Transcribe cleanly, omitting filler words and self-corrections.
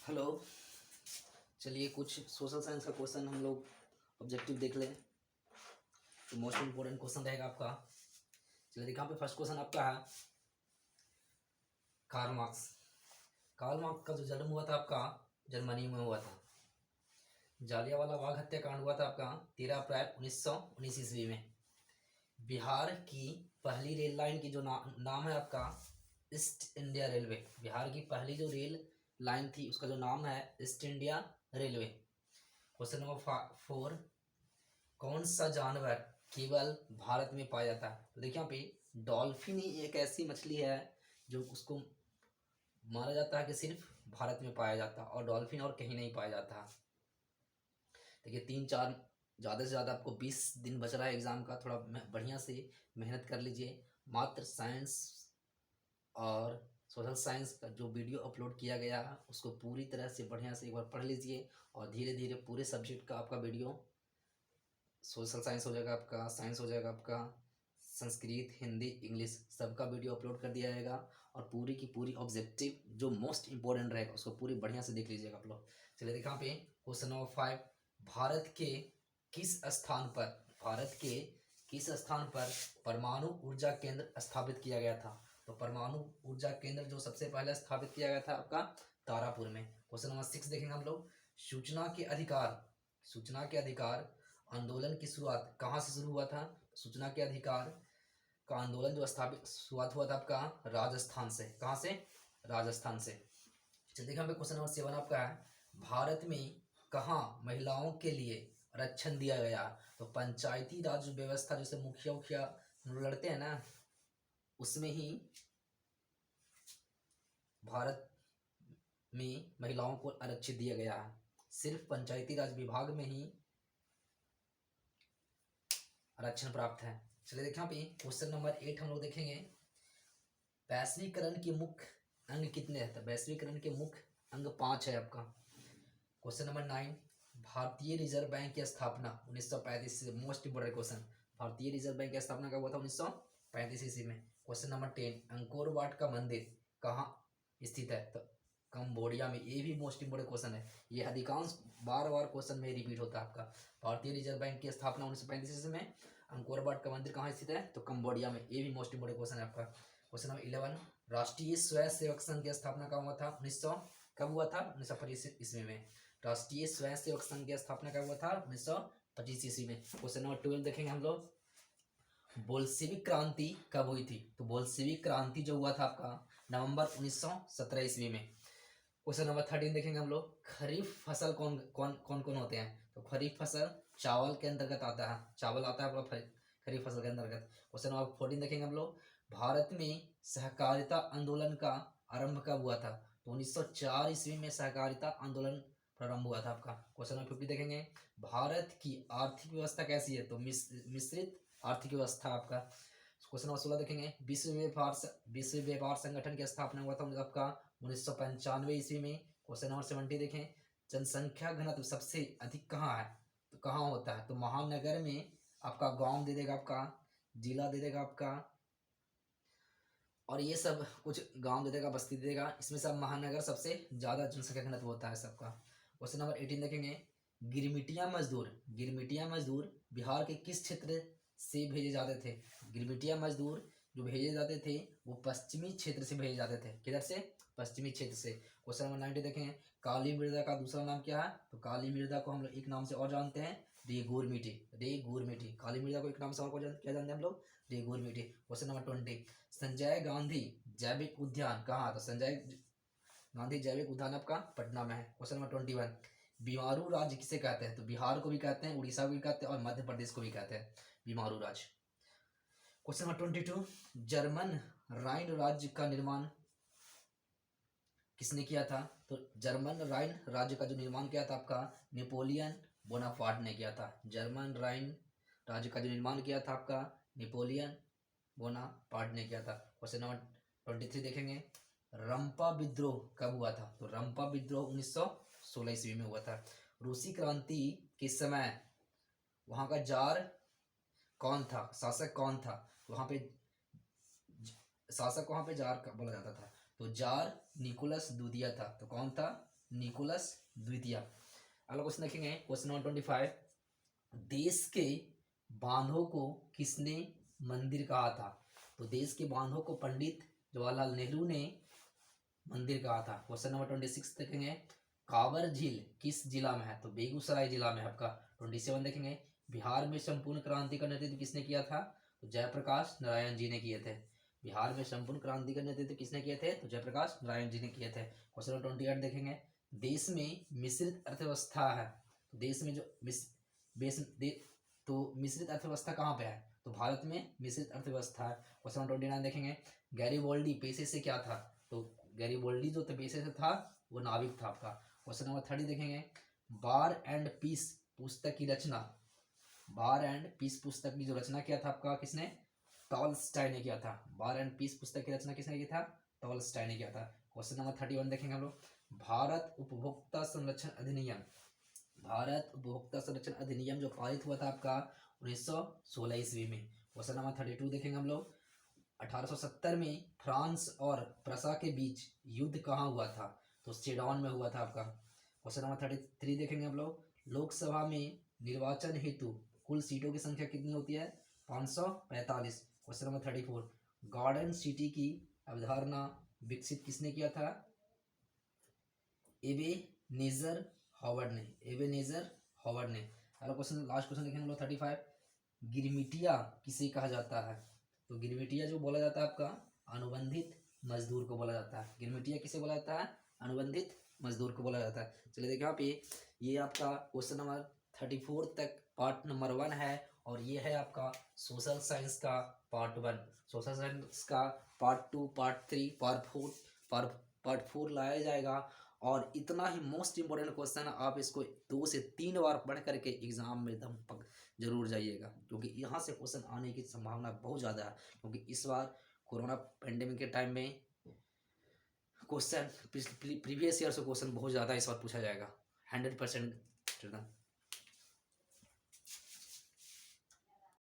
Hello. चलिए कुछ social science का क्वेश्चन हम लोग ऑब्जेक्टिव देख लें। तो मोस्ट इम्पोर्टेंट क्वेश्चन रहेगा आपका। चलिए देखा पे फर्स्ट क्वेश्चन आपका है कार्ल मार्क्स। कार्ल मार्क्स का जो जन्म हुआ था आपका जर्मनी में हुआ था। जालियांवाला बाग हत्याकांड हुआ था आपका 13 अप्रैल 1919 ईस्वी में। बिहार की पहली रेल लाइन की जो नाम है आपका ईस्ट इंडिया रेलवे। बिहार की पहली जो रेल लाइन थी उसका जो नाम है east India railway. Question number 4, कौन सा जानवर केवल भारत में पाया जाता है? तो देखिए यहाँ पे डॉल्फिन ही एक ऐसी मछली है जो उसको माना जाता है कि सिर्फ भारत में पाया जाता है और डॉल्फिन और कहीं नहीं पाया जाता। देखिए 3-4 ज़्यादा से ज़्यादा आपको 20 दिन बच रहा है एग्ज़ाम का। थोड़ा बढ़िया से मेहनत कर लीजिए। मात्र साइंस और सोशल साइंस का जो वीडियो अपलोड किया गया है उसको पूरी तरह से बढ़िया से एक बार पढ़ लीजिए और धीरे धीरे पूरे सब्जेक्ट का आपका वीडियो, सोशल साइंस हो जाएगा आपका, साइंस हो जाएगा आपका, संस्कृत, हिंदी, इंग्लिश सबका वीडियो अपलोड कर दिया जाएगा। और पूरी की पूरी ऑब्जेक्टिव जो मोस्ट इंपॉर्टेंट रहेगा उसको पूरी बढ़िया से देख लीजिएगा आप लोग। चलिए देखा पे क्वेश्चन नंबर 5, भारत के किस स्थान पर परमाणु ऊर्जा केंद्र स्थापित किया गया था? तो परमाणु ऊर्जा केंद्र जो सबसे पहले स्थापित किया गया था आपका तारापुर में। क्वेश्चन नंबर 6 देखेंगे हम लोग। सूचना के अधिकार आंदोलन की शुरुआत कहाँ से शुरू हुआ था? सूचना के अधिकार का आंदोलन जो स्थापित शुरुआत हुआ था आपका राजस्थान से। कहाँ से? राजस्थान से। चलिए देखिए यहाँ पे क्वेश्चन नंबर 7 आपका है, भारत में कहाँ महिलाओं के लिए आरक्षण दिया गया? तो पंचायती राज व्यवस्था जैसे मुखिया लड़ते हैं ना, उसमें ही भारत में महिलाओं को आरक्षित दिया गया है। सिर्फ पंचायती राज विभाग में ही आरक्षण प्राप्त है। चलिए देखिए यहाँ पे क्वेश्चन नंबर 8 हम लोग देखेंगे। वैश्वीकरण के मुख्य अंग कितने हैं? तो वैश्वीकरण के मुख्य अंग 5 है आपका। क्वेश्चन नंबर 9, भारतीय रिजर्व बैंक की स्थापना 1935 से। मोस्ट इंपोर्टेंट क्वेश्चन, भारतीय रिजर्व बैंक की स्थापना कब हुआ था? 1935 ईस्वी में। क्वेश्चन नंबर 10, अंकोर वाट का मंदिर कहाँ स्थित है? तो कंबोडिया में। ये भी मोस्ट इंपोर्टेंट क्वेश्चन है। ये अधिकांश बार बार क्वेश्चन में रिपीट होता है आपका। भारतीय रिजर्व बैंक की स्थापना 1935 ईस्वी में। अंकोर वाट का मंदिर कहाँ स्थित है? तो कंबोडिया में। ये भी मोस्ट इंपोर्टेंट क्वेश्चन है आपका। क्वेश्चन नंबर 11, राष्ट्रीय स्वयं सेवक संघ की स्थापना कब हुआ था? कब हुआ था? 1925 ईस्वी में। राष्ट्रीय स्वयं सेवक संघ की स्थापना कब हुआ था? 1925 ईस्वी में। क्वेश्चन नंबर 12 देखेंगे हम लोग। बोल्शेविक क्रांति कब हुई थी? तो बोल्शेविक क्रांति जो हुआ था आपका नवंबर 1917 ईस्वी में। क्वेश्चन नंबर 13 देखेंगे हम लोग। खरीफ फसल कौन कौन कौन कौन होते हैं? तो खरीफ फसल चावल के अंतर्गत आता है। चावल आता है आपका खरीफ फसल के अंतर्गत। क्वेश्चन नंबर 14 देखेंगे हम लोग। भारत में सहकारिता आंदोलन का आरंभ कब हुआ था? तो 1904 ईस्वी में सहकारिता आंदोलन प्रारंभ हुआ था आपका। क्वेश्चन नंबर 50 देखेंगे। भारत की आर्थिक व्यवस्था कैसी है? तो मिश्रित आर्थिक व्यवस्था आपका। क्वेश्चन नंबर 16 देखेंगे। विश्व व्यापार संगठन की स्थापना हुआ था आपका 1995 ईस्वी में। क्वेश्चन नंबर 70 देखें। जनसंख्या घनत्व सबसे अधिक कहाँ है? तो कहाँ होता है? तो महानगर में आपका गांव दे देगा, आपका जिला दे देगा आपका, और ये सब कुछ गांव दे देगा, बस्ती दे देगा। इसमें सब महानगर सबसे ज़्यादा जनसंख्या घनत्व होता है सबका। क्वेश्चन नंबर 18 देखेंगे। गिरमिटिया मजदूर बिहार के किस क्षेत्र से भेजे जाते थे? गिरमिटिया मजदूर जो भेजे जाते थे वो पश्चिमी क्षेत्र से भेजे जाते थे। किधर से? पश्चिमी क्षेत्र से। क्वेश्चन नंबर 90 देखें। काली मृदा का दूसरा नाम क्या है? तो काली मृदा को हम लोग एक नाम से और जानते हैं, रेगूर मिट्टी। काली मृदा को एक नाम से और क्या जानते हैं हम लोग? रेगूर मिट्टी। क्वेश्चन नंबर 20, संजय गांधी जैविक उद्यान कहाँ? तो संजय गांधी जैविक उद्यान आपका पटना में है। क्वेश्चन नंबर 21, बीमारू राज्य किसे कहते हैं? तो बिहार को भी कहते हैं, उड़ीसा को भी कहते हैं और मध्य प्रदेश को भी कहते हैं बीमारू राज्य। क्वेश्चन नंबर 22, जर्मन राइन राज्य का निर्माण किसने किया था? तो जर्मन राइन राज्य का जो निर्माण किया था आपका नेपोलियन बोनापार्ट ने किया था। जर्मन राइन राज्य का जो निर्माण किया था आपका नेपोलियन बोनापार्ट ने किया था। क्वेश्चन नंबर 23 देखेंगे। रंपा विद्रोह कब हुआ था? तो रंपा विद्रोह 1916 ईस्वी में हुआ था। रूसी क्रांति के समय वहां का जार कौन था? शासक कौन था वहां पे? शासक वहां पे जार बोला जाता था। तो जार निकोलस दूदिया था। तो कौन था? निकोलस द्वितीय। अगला क्वेश्चन देखेंगे, क्वेश्चन नंबर 25, देश के बांधों को किसने मंदिर कहा था? तो देश के बांधों को पंडित जवाहरलाल नेहरू ने मंदिर कहा था। क्वेश्चन नंबर 26 देखेंगे, कांवर झील किस जिला में है? तो बेगूसराय जिला में है आपका। 27 देखेंगे, बिहार में संपूर्ण क्रांति का नेतृत्व किसने किया था? तो जयप्रकाश नारायण जी ने किए थे। बिहार में संपूर्ण क्रांति का नेतृत्व किसने किए थे? तो जयप्रकाश नारायण जी ने किए थे। क्वेश्चन नंबर 28 देखेंगे, देश में मिश्रित अर्थव्यवस्था है, तो देश में जो तो मिश्रित अर्थव्यवस्था कहाँ पे है? तो भारत में मिश्रित अर्थव्यवस्था है। क्वेश्चन नंबर 29 देखेंगे, गैरिबोल्डी पेशे से क्या था? तो गैरिबोल्डी जो पेशे से था वो नाविक था आपका। क्वेश्चन नंबर 30 देखेंगे, बार एंड पीस पुस्तक की रचना, बार एंड पीस पुस्तक की जो रचना किया था आपका, किसने? टॉलस्टॉय ने किया था। बार एंड पीस पुस्तक की रचना किसने किया था? टॉलस्टॉय ने किया था। क्वेश्चन नंबर 31 देखेंगे हम लोग, भारत उपभोक्ता संरक्षण अधिनियम, भारत उपभोक्ता संरक्षण अधिनियम जो पारित हुआ था आपका 1916 ईस्वी में। क्वेश्चन नंबर 32 देखेंगे हम लोग, 1870 में फ्रांस और प्रसा के बीच युद्ध कहाँ हुआ था? तो सेडोन में हुआ था आपका। क्वेश्चन नंबर 33 देखेंगे हम लोग, लोकसभा में निर्वाचन हेतु कुल सीटों की संख्या कितनी होती है? 545। क्वेश्चन नंबर 34, गार्डन सिटी की अवधारणा विकसित किसने किया था? एबेनेजर हॉवर्ड ने, एबेनेजर हॉवर्ड ने। अगला क्वेश्चन, लास्ट क्वेश्चन देखेंगे हम लोग 35, गिरमिटिया किसे कहा जाता है? तो गिरमिटिया जो बोला जाता है आपका अनुबंधित मजदूर को बोला जाता है। गिरमिटिया किसे बोला जाता है? अनुबंधित मजदूर को बोला जाता है। चलिए देखिए यहाँ पे ये आपका क्वेश्चन नंबर 34 तक पार्ट नंबर 1 है, और ये है आपका सोशल साइंस का पार्ट 1। सोशल साइंस का पार्ट 2, पार्ट 3, पार्ट 4 लाया जाएगा। और इतना ही मोस्ट इंपॉर्टेंट क्वेश्चन, आप इसको 2 से 3 बार पढ़ करके एग्जाम में दम पक जरूर जाइएगा, क्योंकि यहाँ से क्वेश्चन आने की संभावना बहुत ज़्यादा है। क्योंकि इस बार कोरोना पेंडेमिक के टाइम में क्वेश्चन प्रीवियस ईयर से क्वेश्चन बहुत ज़्यादा इस बार पूछा जाएगा, 100%।